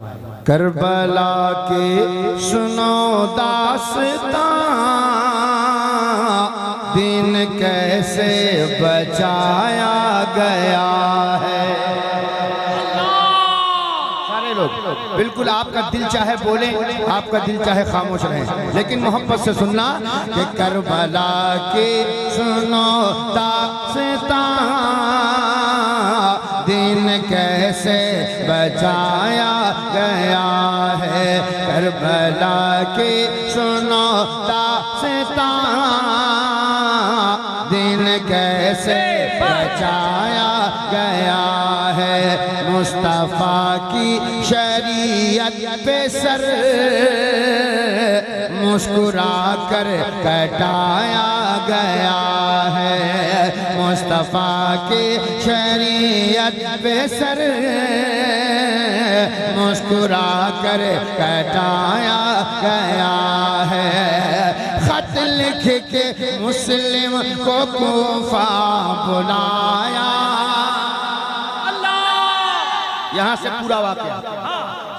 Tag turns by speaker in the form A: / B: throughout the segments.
A: Karbala के सुनो दास्तां, दिन कैसे बचाया गया है। सारे लोग बिल्कुल आपका दिल चाहे बोले, आपका दिल चाहे खामोश रहे, लेकिन मोहब्बत से सुनना कि करबला के सुनो दास्तां, दिन कैसे बचाया गया है। करबला के सुनो दास्तां, दिन कैसे बचाया गया है। मुस्तफ़ा की शरीयत पे सर मुस्कुरा कर कटाया गया है। मुस्तफ़ा की शरीयत पे सर मुस्कुरा कर कटाया गया है। खत लिख के मुस्लिम को कूफा बुलाया। यहाँ से पूरा वाक़या,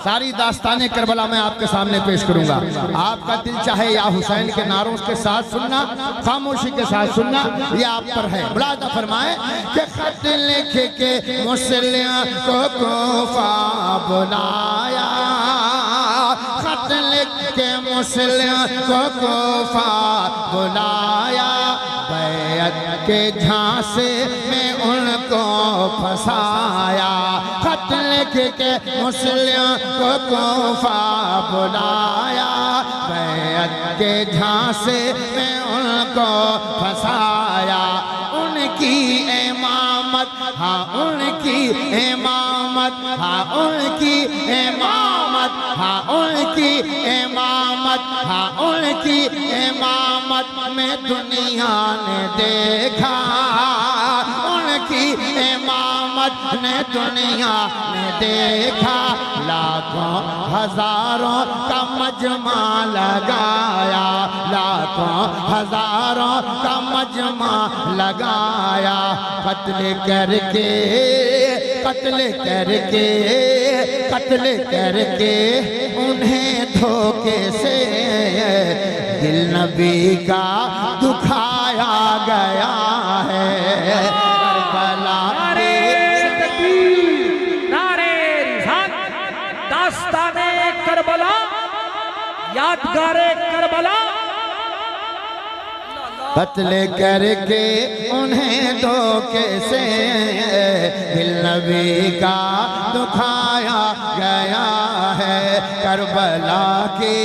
A: सारी दास्ताने करबला मैं आपके सामने पेश करूंगा। आपका दिल चाहे या हुसैन के नारों के साथ सुनना, खामोशी के साथ सुनना, यह आप पर है। मुलाज़ा फरमाए कि खत लिख के मुस्लिम को कूफा बुलाया। खत लिख के मुस्लिम को कूफा बुलाया। बैत के झांसे में उनको फंसाया। खत लिख के मुस्लिम को कूफा बुलाया। बैत के झांसे में उनको फंसाया। उनकी इमामत, हाँ उनकी इमामत, हाँ उनकी इमामत, हाँ उनकी इमामत, हाँ उनकी इमामत में दुनिया ने देखा। उनकी इमामत ने दुनिया ने देखा। लाखों हजारों का मजमा लगाया। लाखों हजारों का मजमा लगाया। कत्ल करके, कत्ल करके, कत्ल करके उन्हें धोखे से दिल नबी का दुखाया गया है। करबला
B: दास्ताने करबला, यादगारे करबला।
A: कत्ल करके उन्हें धोखे से दिल नबी का दुखाया गया है। करबला की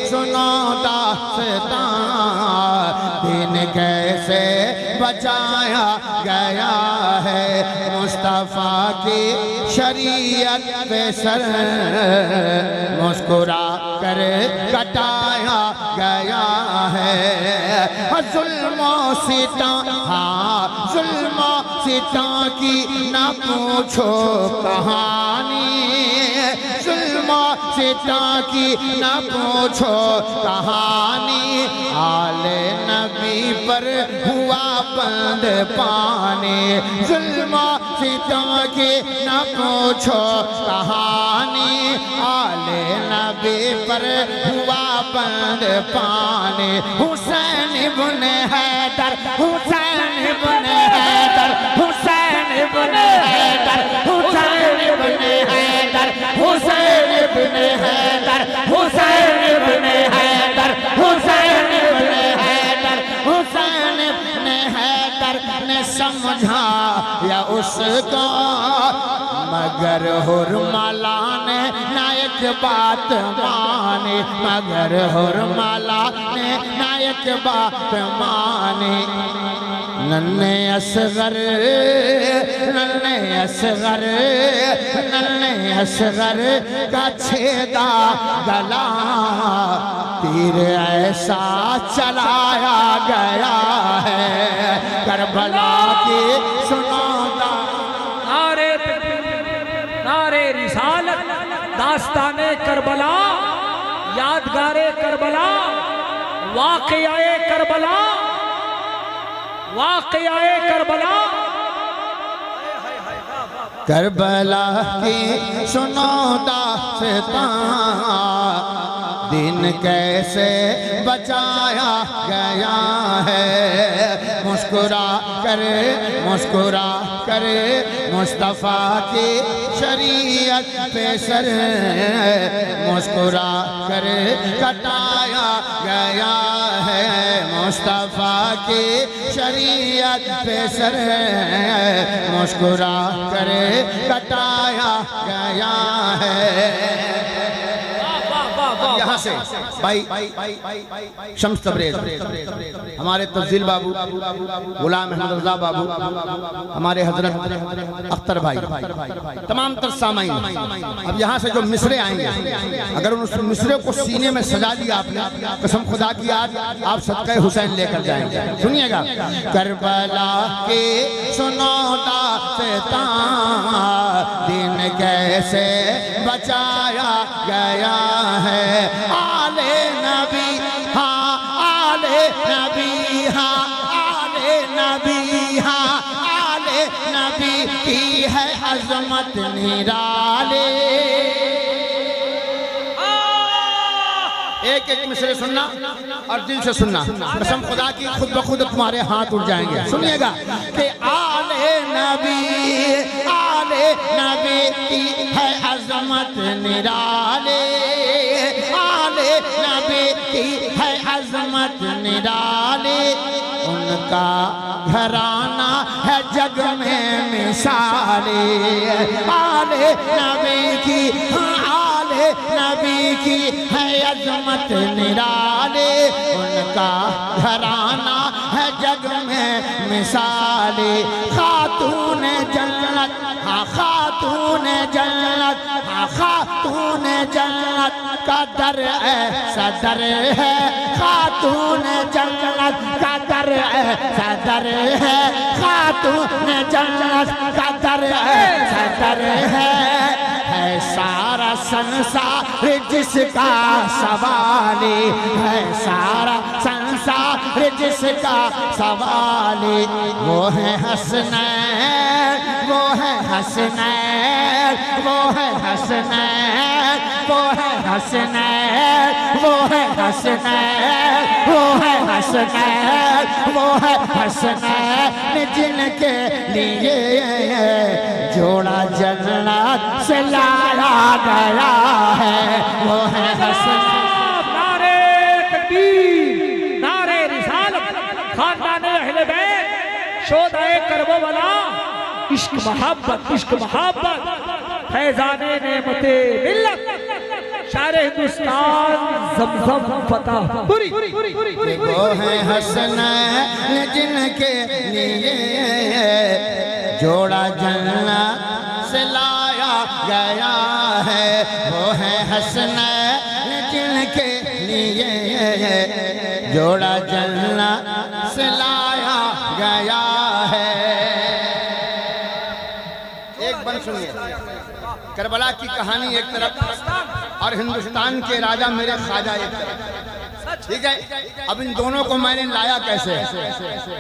A: सुनो दास्तां, दिन कैसे बचाया गया है। मुस्तफ़ा की शरीयत पे सर मुस्कुरा कर कटाया गया है। जुल्मो सिता, हाँ जुल्मो सिता की ना पूछो कहानी। जुल्मो सिता की ना पूछो कहानी। आले नबी पर हुआ बंद पानी। जुल्मो सिता की ना पूछो कहानी। आले नबी पर हुआ बंद पानी। हुसैन इब्ने हैदर, हुसैन इब्ने हैदर, हुसैन इब्ने हैदर, हुसैन इब्ने हैदर, हुसैन इब्ने हैदर, हुसैन इब्ने हैदर, हुसैन इब्ने हैदर, हुसैन इब्ने हैदर ने समझा या उसको, मगर हुरमला ने नायक बात मानी। मगर हुरमला ने नायक बात मानी। नन्हे असगर, नन्हे असगर, नन्हे असगर का छेदा गला। तीर ऐसा चलाया गया है। करबला की सुनो
B: नारे नारे रिसालत, दास्ताने करबला, यादगारे करबला, वाक़ियाए करबला, वाक़ियाए करबला।
A: करबला की सुनो दास्तां, दिन कैसे बचाया गया है। मुस्कुरा करे मुस्तफ़ा की शरीयत पे सर, मुस्कुरा करे कटाया गया है। मुस्तफ़ा की शरीयत पे सर, मुस्कुरा करे कटाया गया है। यहाँ से भाई शम्स तबरेज़, हमारे तफज़ील बाबू, गुलाम अहमद रज़ा बाबू, हमारे हजरत अख्तर भाई, तमाम तर सामाईन। अब यहाँ से जो मिसरे आएंगे, अगर उन मिसरे को सीने में सजा दिया आपने, कसम खुदा की आज आप सदक़े हुसैन लेकर जाएंगे। सुनिएगा, करबला के सुनौता से दिन कैसे बचाया गया है। आले नबी हाँ, आले नबी हाँ, आले नबी हाँ, आले नबी की है अज़मत निराले। एक एक मिसरे सुनना और दिल से सुनना, कसम खुदा की खुद ब खुद तुम्हारे हाथ उठ जाएंगे। सुनिएगा कि आले नबी की है अज़मत निराले, आले नबी की है अज़मत निराले। उनका घराना है जग में मिसाले, आले नबी की आले नबी की है अज़मत निराले। उनका घराना है जग में मिसाले। खातून जन्नत हाँ, खातून जन्नत हाँ, खातून जन्नत का दर ऐसा दर है। खातून जन्नत का दर ऐसा दर है। खातून जन्नत का दर ऐसा दर है। सारा संसार जिसका सवाली है, सारा संसार जिसका सवाली, वो है हसनैन, वो है हसनैन, वो है हसनैन, वो है हसनैन, वो है हसनैन, वो है हसनैन, वो है हसनैन। जिनके लिए जोड़ा जन्नत से लाया गया है, वो है हसनैन।
B: नारे तकबीर, नारे रिसालत, खानदाने अहले बैत, शोदाए करबला, इश्क मोहब्बत, इश्क मोहब्बत, फैजाने नेमते मिल्लत, शारे हिंदुस्तान ज़मज़म फतह पूरी।
A: वो है हसनैन जिनके लिए जोड़ा जन्नत से लाया गया है। वो है हसनैन जिनके लिए जोड़ा जन्नत से लाया गया है। एक बंद सुनिए, करबला की कहानी एक तरफ और हिंदुस्तान के राजा मेरे ख्वाजा एक तरफ, ठीक है। अब इन दोनों को मैंने लाया कैसे,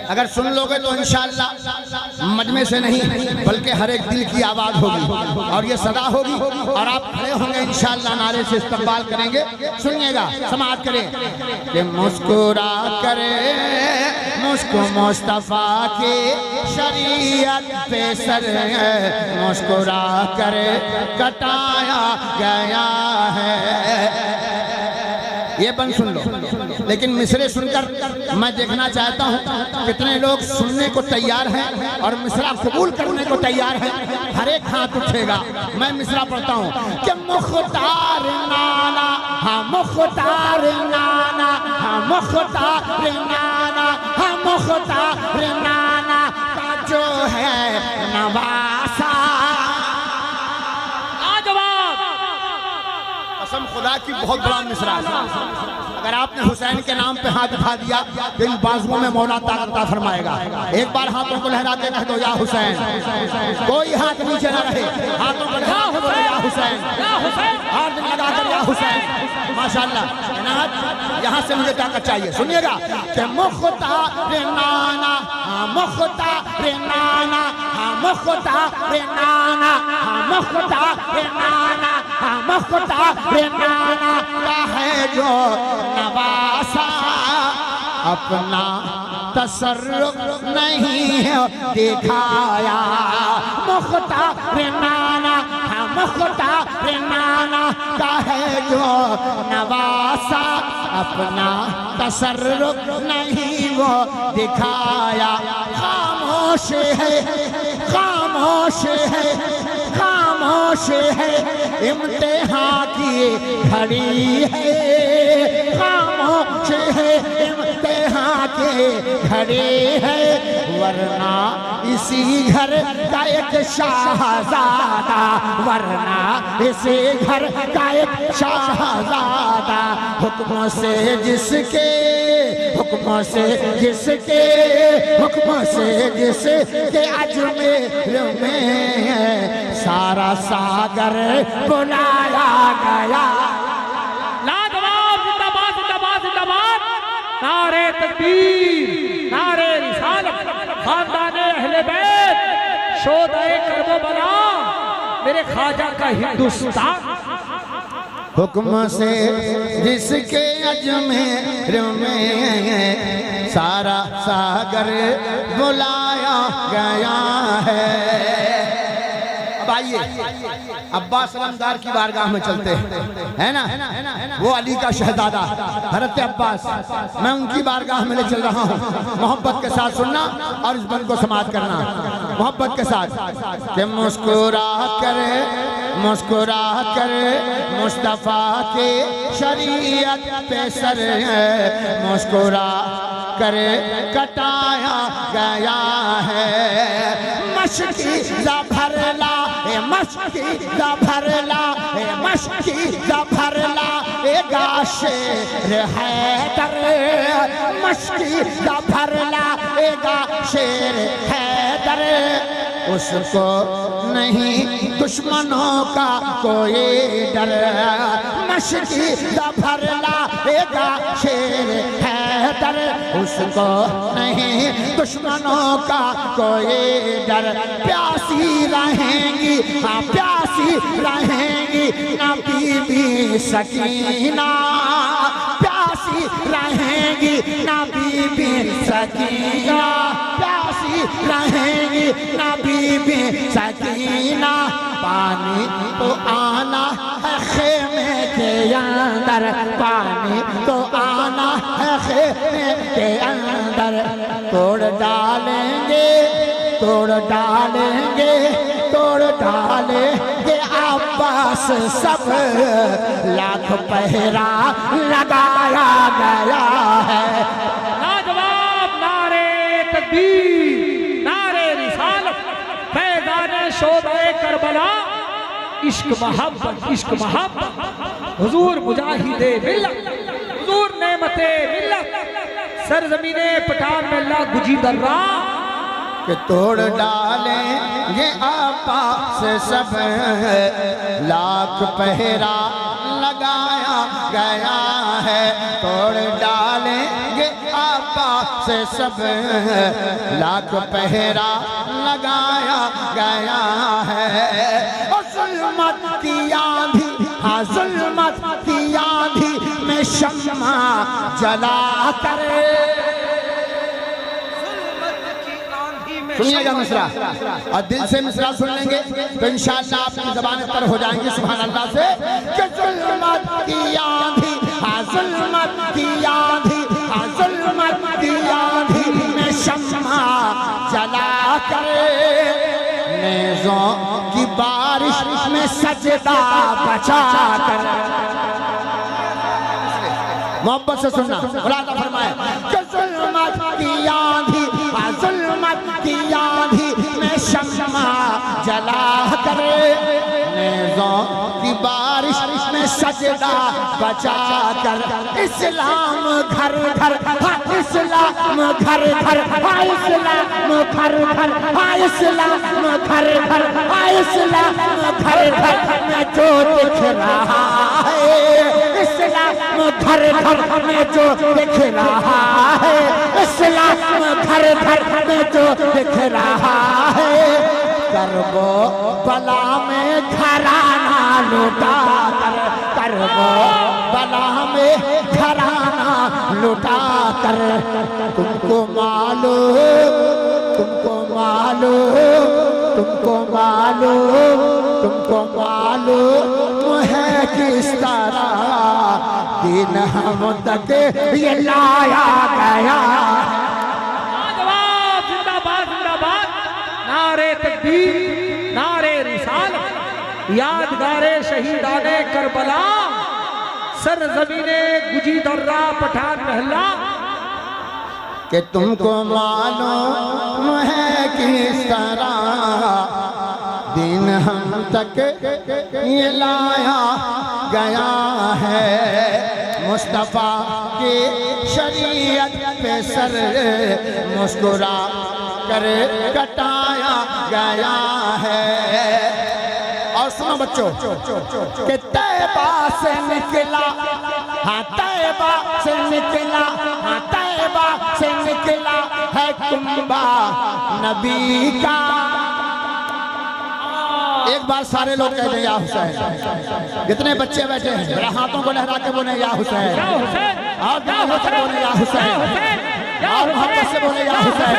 A: अगर सुन लोगे तो इंशाअल्लाह मजमे से नहीं बल्कि हर एक दिल की आवाज होगी और ये सदा होगी और आप खड़े होंगे इंशाअल्लाह, नारे से इस्तकबाल करेंगे। सुनिएगा, समाअत करें कि मुस्कुरा करे मुस्को मुस्तफ़ा की शरीयत पे सर, मुस्कुरा करे कटाया गया है। ये बंद सुन लो, लेकिन मिसरे सुनकर मैं देखना चाहता हूँ कितने लोग सुनने को तैयार हैं और मिसरा कबूल करने को तैयार हैं। हर एक हाथ उठेगा। मैं मिसरा पढ़ता हूँ कि मुख्तार नाना हाँ, मुख्तार नाना हाँ, मुख्तार नाना हाँ, मुख्तार नाना का जो है नवासा। कसम खुदा की बहुत बड़ा मिसरा है। अगर आपने हुसैन के नाम पे हाथ उठा दिया तो इन बाजुओं में मौला ताकत अता फरमाएगा। एक बार हाथों को लहराते कह दो या हुसैन, कोई हाथ नीचे ना रहे, हाथों को लहराते बोलो या हुसैन, हाथ लगाकर या हुसैन। माशाअल्लाह, यहाँ से मुझे ताकत चाहिए। सुनिएगा कि मुख्तार नाना हाँ, मुख्तार नाना हाँ, मुख्तार नाना हाँ, मुख्तार नाना मुख्तार नाना का है जो नवासा, अपना तसर्रुफ नहीं है दिखाया। मुख्तार नाना, मुख्तार नाना का है जो नवासा, अपना तसर्रुफ नहीं वो दिखाया। खामोश है, खामोश है, खामोश है, इम्तिहान की घड़ी है। खामोश है, इम्तिहान की घड़ी है, वरना इसी घर का एक शाहजादा, वरना इसी घर का एक शाहजादा, हुक्म से जिसके, हुक्म से जिसके, हुक्म से जिसके अजमेर में सारा सागर बुलाया गया।
B: लाजवाब, जिंदाबाद जिंदाबाद जिंदाबाद, नारे तकबीर, नारे रिसालत, खानदान अहले बैत, शोदाए करबला, मेरे ख्वाजा का हिंदुस्तान।
A: हुक्म से जिसके अजमेर में सारा सागर बुलाया गया है। अब आइए अब्बास अलमदार की बारगाह में चलते हैं, है ना, वो अली का शहजादा हज़रत अब्बास, मैं उनकी बारगाह में ले चल रहा हूँ। मोहब्बत के साथ सुनना और इस बंद को समाप्त करना, मोहब्बत के साथ। कि मुस्कुरा करे, मुस्कुरा कर मुस्तफ़ा के शरीयत पे सर है, मुस्कुरा कर कटाया गया है। मशकी ज़फरला, मशकी ज़फरला, मशकी ज़फरला, शेर हैदर, मशकी ज़फरला, शेर हैदर, उसको नहीं दुश्मनों का कोई डर। मशकी ज़फरला शेर हैदर, उसको नहीं दुश्मनों का कोई डर। प्यासी रहेंगी, हाँ प्यासी रहेंगी ना बीबी सकीना, प्यासी रहेंगी ना बीबी सकीना, प्यासी रहेंगी ना बीबी सकीना। पानी तो आना है खेमे के अंदर, पानी तो आना है खेमे के अंदर। तोड़ डालेंगे, तोड़ डालेंगे, तोड़ डालेंगे अब्बास सब, लाख पहरा लगाया गया है।
B: लाजवाब, नारे तकबीर, नारे रिसालत, फैज़ाने शोदाए करबला, इश्क मोहब्बत, इश्क मोहब्बत, हुजूर मुजाहिदे मिल्लत, हुजूर नेमते मिल्लत, सरजमीने पठान में अल्लाह गुजी दर्रा।
A: कि तोड़ डालेंगे अब्बास सब, लाख पहरा लगाया गया है। तोड़ डालेंगे अब्बास सब, लाख पहरा लगाया गया है। और जुल्मत की आंधी, हाँ जुल्मत की आंधी में शम्मा जला कर, सुनिएगा मिसरा और दिल से मिसरा सुन लेंगे तो इंशाअल्लाह आपकी ज़बान तर हो जाएंगी सुभान अल्लाह से। कि जुल्मत की आंधी, हाँ जुल्मत की आंधी, हाँ जुल्मत की आंधी में शम्मा जला कर, नेज़ों की बारिश में सजदा बचा कर। मोहब्बत से सुनना, खुदा फरमाए कि जुल्मत की आंधी, हाँ जुल्मत की आंधी में शम्मा जला कर, नेज़ों की बारिश में सजदा बचा कर। इस्लाम घर घर, हाँ इस्लाम घर घर, हाँ इस्लाम घर घर, हाँ इस्लाम घर घर, हाँ इस्लाम घर घर में जो दिख रहा है, इस्लाम घर घर में जो दिख रहा है, इस्लाम घर घर में जो दिख रहा है। करबो बला में घराना लुटा बला में घराना लुटा कर तुमको मालूम तुमको मालूम तुमको मालूम तुमको मालूम है किस तरह दिन हम तक ये लाया गया।
B: जिंदाबाद जिंदाबाद, नारे तकबीर, नारे रिसालत, यादगारे शहीदाने करबला, सरजमीने गुजी दर्रा पठान महला।
A: कि तुमको मालूम है किस तरह दिन हम तक ये लाया गया है। मुस्तफा के शरीयत पे सर मुस्कुरा कर कटाया गया है। और सुनो बच्चों कि तैबा से निकला, हाँ तैबा से निकला, हाँ तैबा से निकला है कुंबा नबी का। एक बार सारे लोग कह दें या हुसैन। जितने बच्चे बैठे हैं जरा हाथों को लहरा के बोले या हुसैन, और मोहब्बत से बोले या हुसैन, और मोहब्बत से बोले या हुसैन,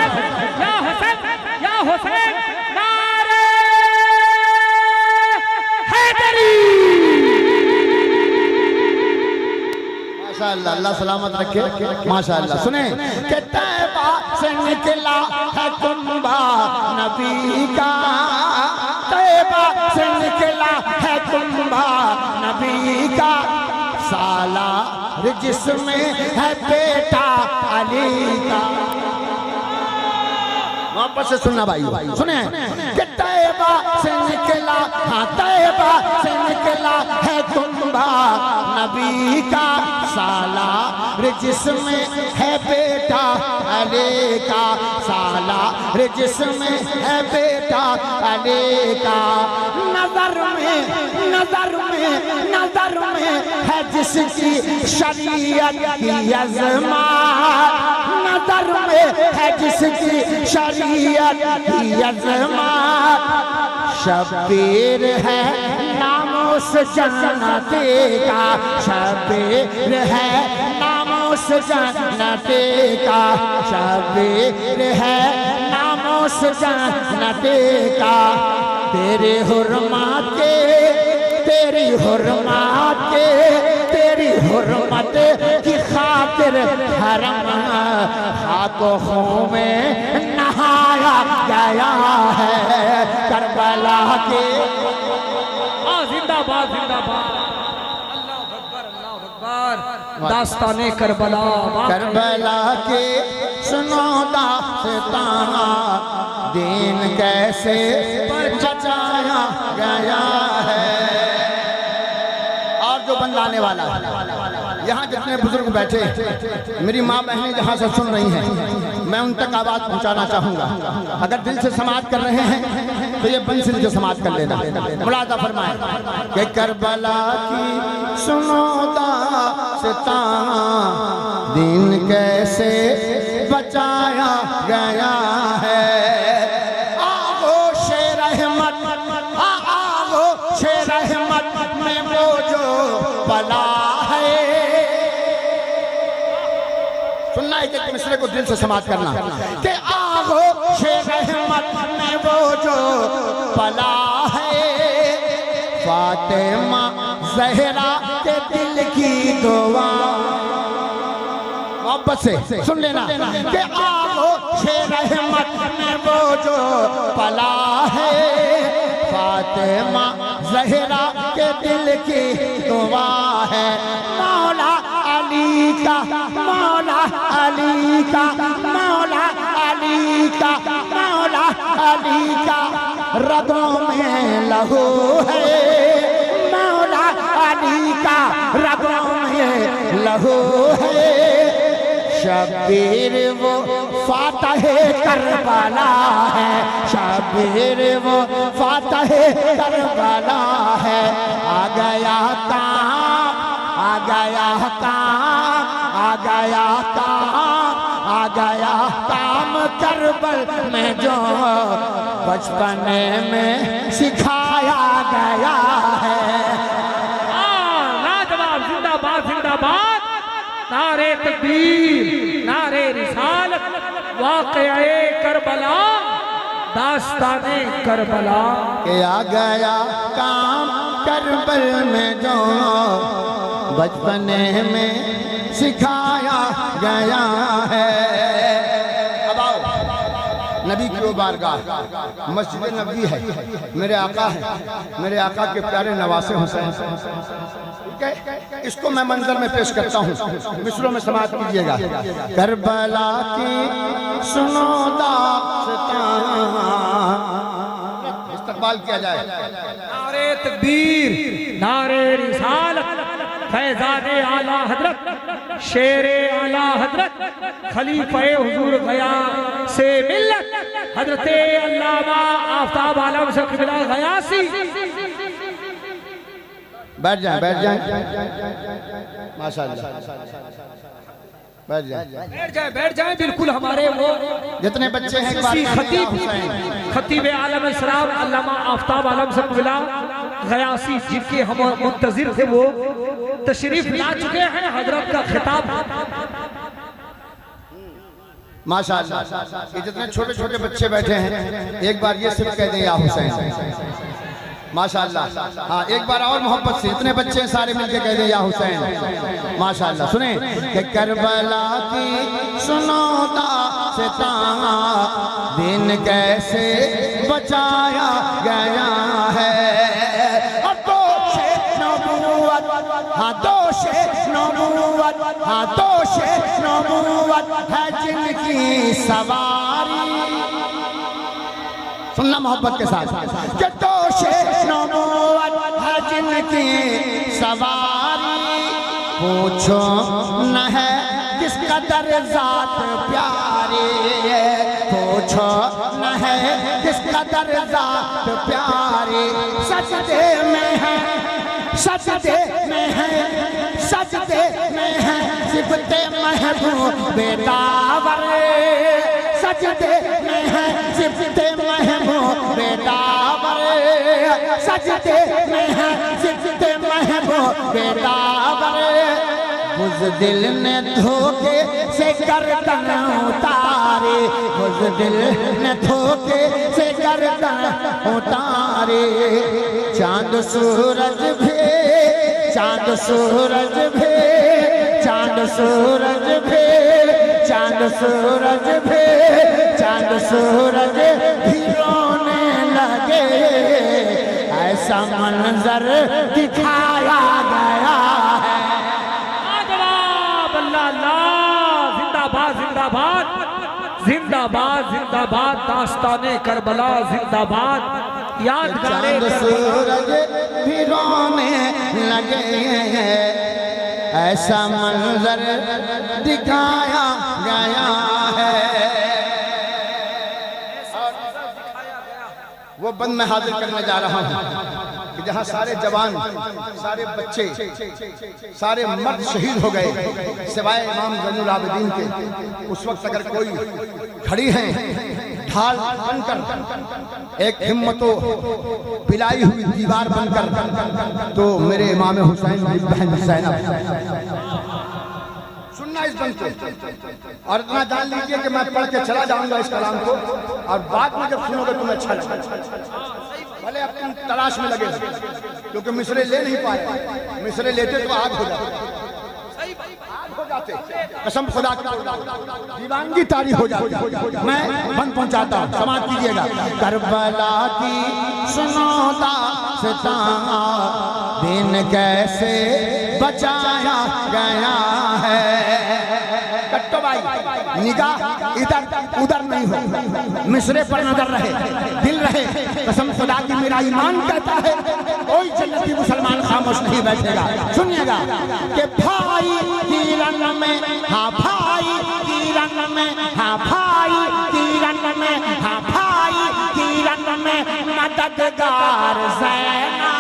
B: या हुसैन, या हुसैन। नारे हैदरी।
A: माशाअल्लाह, अल्लाह सलामत रखे। माशाअल्लाह। सुने कि तैबा से निकला है कुंबा नबी का, तैबा से निकला है कुंबा नबी का। साला जिसमें है बेटा अली का। वापस से सुनना भाई, सुने कि तैबा से निकला, हाँ तैबा से निकला है कुंबा नबी का। साला जिसमें है बेटा अली का, साला जिसमें है बेटा अली का। नजर में नजर में नजर में है जिसकी शरीयत की अज़मात, नजर में है जिसकी शरीयत की अज़मात। शबीर है नामोस जन्नते का, शबीर है नामोस जन्नते का, शबीर है नामोस जन्नते का। तेरे हुर्मत के, तेरी हुर्मत के, तेरी हुर्मत की खातिर हरम खाकों में नहाया गया है करबला के।
B: जिंदाबाद जिंदाबाद, अल्लाह अकबर अल्लाह अकबर। दास्ताने करबला,
A: करबला के सुनो दास्ताना दिन कैसे बचाया गया है। और जो बंदा आने वाला, यहाँ जितने बुजुर्ग बैठे, मेरी माँ बहनें जहाँ से सुन रही हैं, मैं उन तक आवाज़ पहुँचाना चाहूँगा। अगर दिल से समाज कर रहे हैं तो ये बंसिल से समाज कर लेना। मुलाजा फरमाए कि करबला की सुनो दास्तां दिन कैसे बचाया गया है। आगोश रहमत, आगोश रहमत में वो जो पला है। सुनना एक एक मिसरे को दिल से समाज करना कि आगोश रहमत में वो जो पला है। फातिमा ज़हरा के दिल की दुआ, मोहब्बत से सुन लेना कि आगोश रहमत में वो जो पला है। फातिमा ज़हरा के दिल की दुआ है। मौला अली का, मौला अली का, मौला अली का, मौला अली का रगों में लहू है। मौला अली का रगों में लहू है। शबीर वो फातह करबला है, शबीर वो फातह करबला है। आ गया काम, आ गया काम, आ गया काम, आ गया काम करबल में जो बचपन में सिखाया गया है।
B: जिंदाबाद जिंदाबाद, नारे तकबीर, नारे रिसालत, वाक़या करबला, दास्ताने करबला।
A: के आ गया काम करबल में जो बचपने में सिखाया गया है। अब आओ नबी की वो बारगाह मस्जिद नबी है, मेरे आका है, मेरे आका के प्यारे नवासे हुसैन। ठीक है, इसको मैं मंजर में पेश करता हूँ, मिसरों में समाअत कीजिएगा। करबला की सुनो दास्तां, इस्तकबाल किया जाए।
B: नारे तकबीर, नारे रिसालत, फैज़ाने आला हजरत, शेरे आला हजरत, खलीफे हुजूर गया से मिल्लत, हजरते अल्लामा आफ्ताब आलम से क़िबला गयासी।
A: बैठ जाएं, बैठ जाएं, माशाअल्लाह, बैठ जाएं,
B: बैठ जाए, बैठ जाए। बिल्कुल हमारे वो
A: जितने बच्चे हैं
B: खतीब आलम इस्लाम अल्लामा आफ्ताब आलम से क़िबला गयासी, जिनके हम मुंतजिर थे, वो तशरीफ ला चुके हैं। हजरत का खिताब
A: माशाअल्लाह। ये जितने छोटे छोटे बच्चे बैठे हैं, एक बार ये सिर्फ कह दें या हुसैन, माशाअल्लाह। हाँ, एक बार और मोहब्बत से इतने बच्चे सारे मिलके कह दें या हुसैन, माशाअल्लाह। सुने कि करबला की सुनो दास्तां, दिन कैसे बचाया गया है। हाँ दोषे नबूवत, हाँ दोषे नबूवत है जिनकी सवारी। सुनना मोहब्बत के साथ, कि दोषे नबूवत है जिनकी सवारी। पूछो न है किस कदर जात प्यारी, पूछो न है किस कदर जात प्यारी। सजदे में है, सजदे में है, सजदे में है सिफते महबूब दावर। सजदे में है सिफते महबूब दावर, सजदे में है सिफते महबूब दावर। बुज़दिल ने धोखे से गर्दन उतारे, बुज़दिल ने धोखे से गर्दन उतारे। चांद सूरज भी, चांद सूरज भी, चांद सूरज भी, चांद सूरज भी, चांद सूरज भी रोने लगे। ऐसा मंजर दिखाया गया है।
B: जिंदाबाद जिंदाबाद जिंदाबाद जिंदाबाद, दास्ताने करबला जिंदाबाद। यादगारे
A: सूरज भी रोने लगे, ऐसा मंजर दिखाया गया है। वो बंद मैं हाजिर करने जा रहा हूँ कि जहाँ सारे जवान, सारे बच्चे, सारे मर्द शहीद हो गए सिवाय इमाम ज़ैनुल आबिदीन के। उस वक्त अगर कोई खड़ी है ढाल बनकर, एक हिम्मतो पिलाई हुई दीवार बनकर, तो मेरे इमाम हुसैन की बहन ज़ैनब। सुनना इस बंद को, और इतना जान लीजिए कि मैं पढ़ के चला जाऊंगा इस कलाम को, और बाद में जब सुनोगे तुम्हें अच्छा लगेगा। भले अपनी तलाश में लगे, क्योंकि मिसरे ले नहीं पाए, मिसरे लेते तो आग हो जाते, कसम खुदा की दीवानगी तारी हो जाती। मैं बंद पहुंचाता हूँ, समाप्त कीजिएगा। करबला की सुनो दास्तां, दिन कैसे बचाया गया है। कट्टो भाई, निगाह इधर उधर नहीं हो, मिसरे पर नजर रहे, दिल रहे। कसम खुदा की मेरा ईमान कहता है, कोई जन्नती मुसलमान खामोश नहीं बैठेगा। सुनिएगा कि भाई की रंग में, हाँ भाई की रंग में, हाँ भाई की रंग में, हाँ भाई की रंग में मददगार ज़ैना।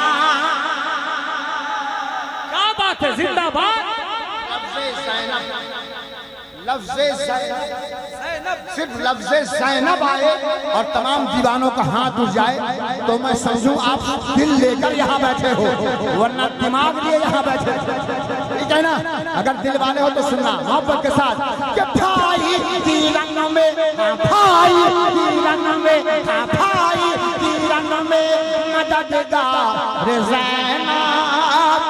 B: क्या बात है, जिंदाबाद।
A: लफ्ज़े सिर्फ लफ्ज़े ज़ैनब आए और तमाम दीवानों का हाथ उठ जाए तो मैं समझूं आप दिल लेकर यहाँ बैठे हो, वरना दिमाग लिए यहाँ बैठे। ठीक है ना, अगर दिल वाले हो तो सुनना मोहब्बत के साथ कि भाई की रंग में, भाई की रंग में, भाई की रंग में मददगार ज़ैनब,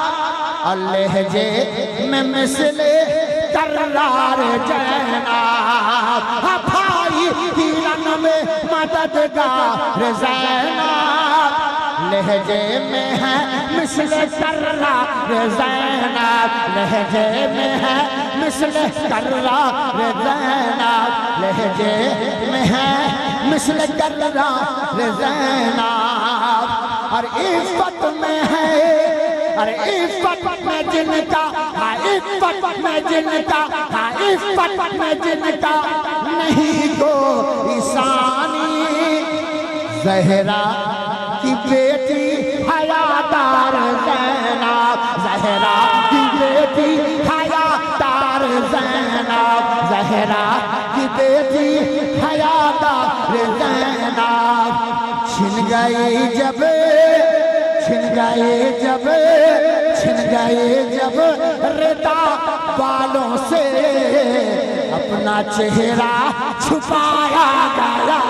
A: और लहजे में मिसले करार ज़ैनब, भाई की रंग में मददगार ज़ैनब, लहजे में है मिसले करार ज़ैनब, लहजे में है मिसले करार ज़ैनब, लहजे में है मिसले करार ज़ैनब, और इफ़्फ़त में है, अरे इफ़्फ़त में जिनका, हाँ इफ़्फ़त में जिनका, हाँ इफ़्फ़त में जिनका नहीं को ईसानी, ज़हरा की बेटी हयादार ज़ैनब, ज़हरा की बेटी हयादार ज़ैनब, ज़हरा की बेटी हयादार ज़ैनब, छिन गई जब, छिन गए जब, छिन गए जब रिदा बालों से अपना चेहरा छुपाया गया।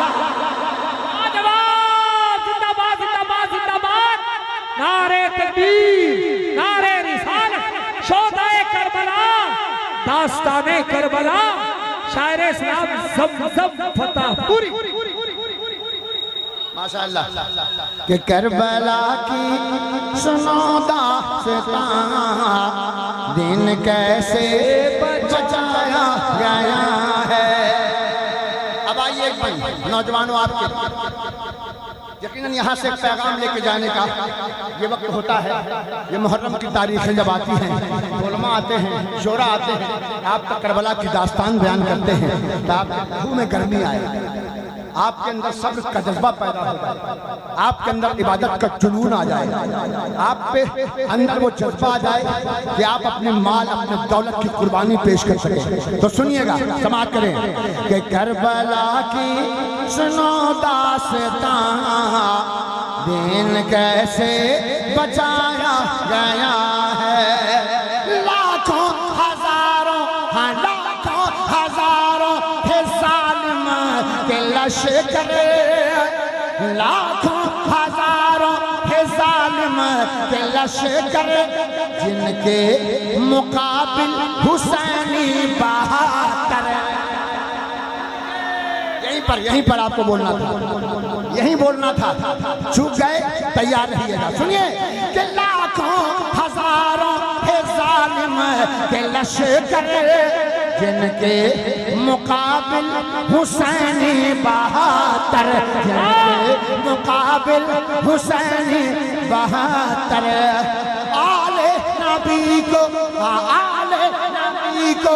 B: नारे तकबीर, नारे रिसालत, शोहदाए करबला, दास्ताने करबला, शायर इस्लाम ज़मज़म फतेहपुरी।
A: माशाअल्लाह कि करबला की सुनो दास्तां, दिन कैसे बचाया गया है। अब आइए एक भाई नौजवानों, आपके यकीनन यहाँ से पैगाम लेके जाने का ये वक्त होता है। ये मुहर्रम की तारीखें जब आती हैं, उलमा आते हैं, शोरा आते हैं, आप तक करबला की दास्तान बयान करते हैं, तो आपके रूह में गर्मी आए, आपके अंदर सब्र का जज्बा पैदा हो जाए, आपके अंदर इबादत का जुनून आ जाए, आप पे अंदर वो जज्बा आ जाए कि आप अपने माल, अपने दौलत की कुर्बानी पेश कर सकें। तो सुनिएगा, समाअत करें कि करबला की सुनो दास्तां, दिन कैसे बचाया गया है। लाखों हजारों, हाँ लाखों हजारों है जालिम के लश्कर, लाखों हजारों है जालिम के लश्कर, जिनके मुकाबिल हुसैनी बहादुर। यहीं पर आपको बोलना था, यहीं बोलना था, चूक गए, तैयार रहिएगा। सुनिए कि लाखों हजारों है जालिम के लश्कर, जिनके मुकाबिल हुसैनी बहादुर, जिनके मुकाबिल हुसैनी बहादुर। आले नबी को, आले नबी को,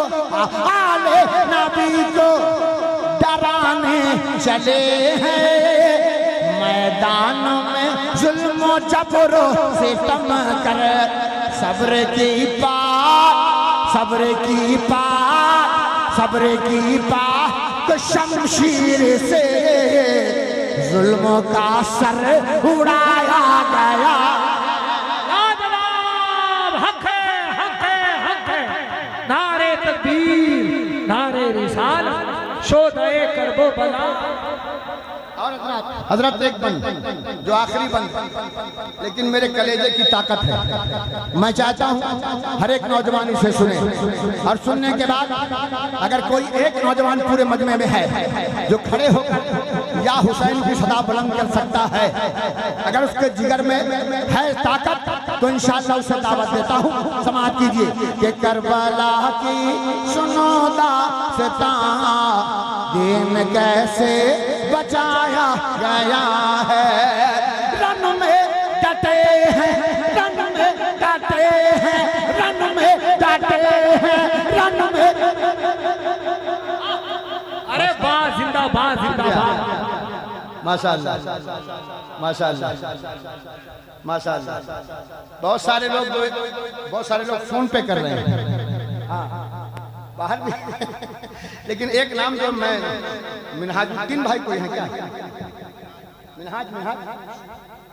A: आले नबी को डराने चले हैं, मैदान में जुल्म जबरो से सितम कर। सब्र की पाक, सब्र की पाक, सब्र की पाक शमशीर से जुल्म का सर उड़ाया गया।
B: हक है, हक है, हक है। नारे तकबीर, नारे रिसालत, शोहदाए करबो बला।
A: और हजरत एक बंद जो आखिरी बंद, लेकिन मेरे कलेजे की ताकत है। मैं चाहता हूँ हर एक नौजवान इसे सुने, और सुनने के बाद अगर कोई एक नौजवान पूरे मजमे में है जो खड़े होकर या हुसैन की सदा बुलंद कर सकता है, अगर उसके जिगर में है ताकत, तो इंशाअल्लाह उसे दावत देता हूँ। समाअत कीजिए कि करबला की सुनो दास्तां, दिन कैसे बचाया गया है। रन में डटे हैं, रन में डटे हैं, रन में डटे हैं, रन में।
B: अरे वाह, जिंदाबाद, जिंदाबाद।
A: माशाअल्लाह, माशाअल्लाह, माशाअल्लाह। बहुत सारे लोग फोन पे कर रहे हैं, बाहर भी। लेकिन एक नाम जो मैं, मिनहाजुद्दीन भाई कोई है क्या? मिनहाज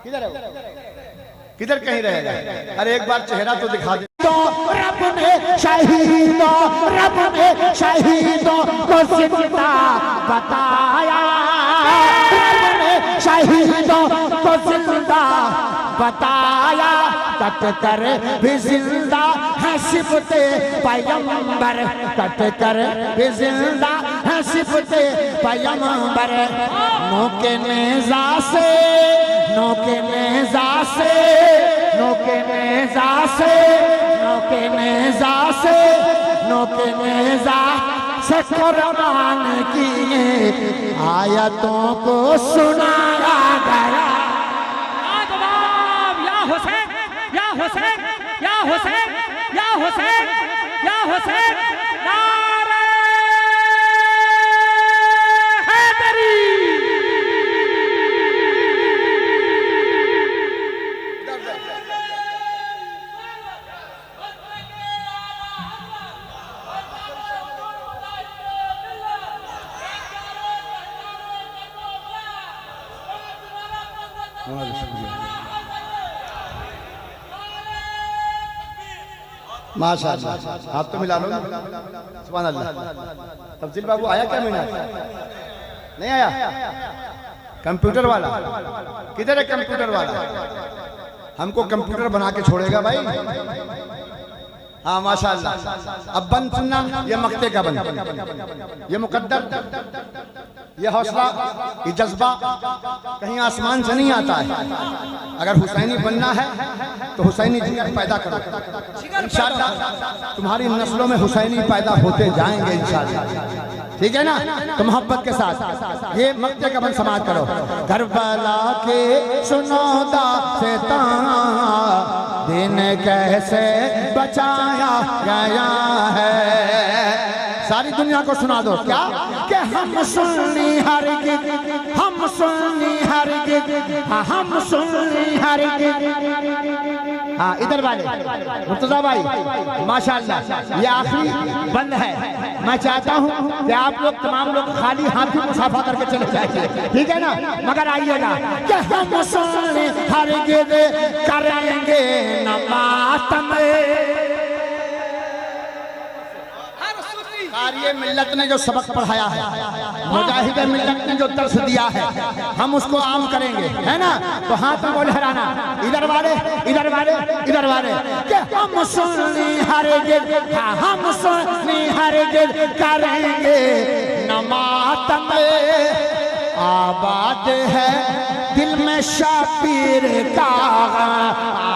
A: किधर है वो? किधर कहीं रहेगा? अरे एक बार चेहरा तो दिखा दे। तो रब ने शहीदों, रब ने शहीदों को जिंदा बताया, रब ने शहीदों को जिंदा बताया, कट कर भी जिंदा है सिफते पैगंबर, कट कर भी जिंदा है सिफते पैगंबर। नोके नेज़ा से, नोके नेज़ा से, नोके नेज़ा से, नोके नेज़ा से, नोके नेज़ा से कुर्बान किए आयतों को सुनाया गया।
B: या हुसैन, या हुसैन, या हुसैन, या हुसैन, या हुसैन, नारे हैदरी।
A: माशाअल्लाह, आप तो मिला लो ना, सुभान अल्लाह। तफसील बाबू आया क्या महीना? नहीं आया? कंप्यूटर वाला किधर है? कंप्यूटर वाला हमको कंप्यूटर बना के छोड़ेगा भाई। हाँ माशाअल्लाह। अब बंद सुनना, ये मक्ते का बंद, ये मुकद्दर, ये हौसला, ये जज्बा कहीं आसमान से नहीं आता है। अगर हुसैनी बनना है तो हुसैनी जिगर पैदा करो, इंशाअल्लाह तुम्हारी नस्लों में हुसैनी पैदा होते जाएंगे इंशाअल्लाह, ठीक है ना? तो मोहब्बत के साथ ये मक्ते का बंद समाज करो। करबला के सुनौदा से दिन कैसे बचाया गया है, सारी दुनिया को सुना दो। क्या कि हम सुन्नी हरगिज़, हम सुन्नी हरगिज़, हम सुन्नी हरगिज़। हाँ इधर वाले मुर्तजा भाई माशाअल्लाह, ये आखिरी बंद है। मैं चाहता हूँ कि आप लोग तमाम लोग खाली हाथ ही मुसाफा करके चले जाइए, ठीक है ना? मगर आइएगा कि हम सुन्नी हरगिज़ करेंगे न मातम। ये मिल्लत ने जो सबक पढ़ाया है, मुजाहिद मिल्लत ने जो दर्स दिया है, हम उसको आम करेंगे, है ना? तो हाथ में बोले हराना, इधर वाले, इधर वाले, इधर वाले कि हम सुन्नी हरगिज़, हम सुन्नी हरगिज़ करेंगे न मातम। आबाद है दिल में शाबीर का,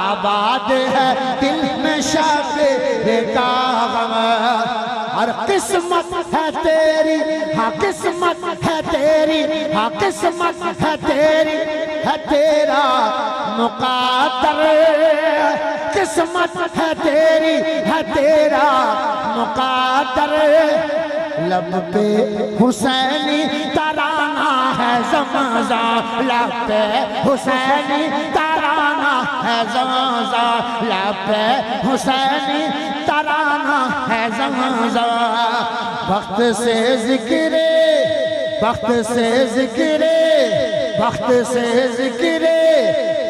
A: आबाद है दिल में शाबीर का। और किस्मत है तेरी, हाँ किस्मत है तेरी, हाँ किस्मत है तेरी, है तेरा मुक़द्दर। किस्मत है तेरी, है तेरा मुक़द्दर। लब पे हुसैनी तराना है ज़माज़ा, लब पे हुसैनी तराना है ज़माज़ा, लब पे हुसैनी तराना है ज़माज़ा। वक्त से ज़िक्रे, वक्त से ज़िक्रे, वक्त से ज़िक्रे,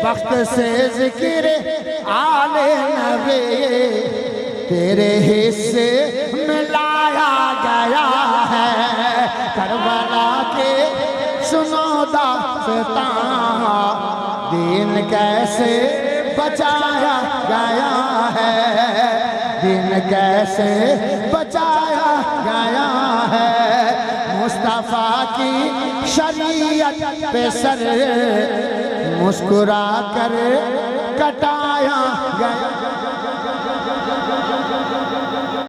A: वक्त से ज़िक्रे आले नबी तेरे हिस्से में लाया गया है। करबला के सुनौदा से दीन कैसे बचाया गया है, दीन कैसे बचाया गया है। मुस्तफा की शरीयत पे सर मुस्कुरा कर कटाया गया।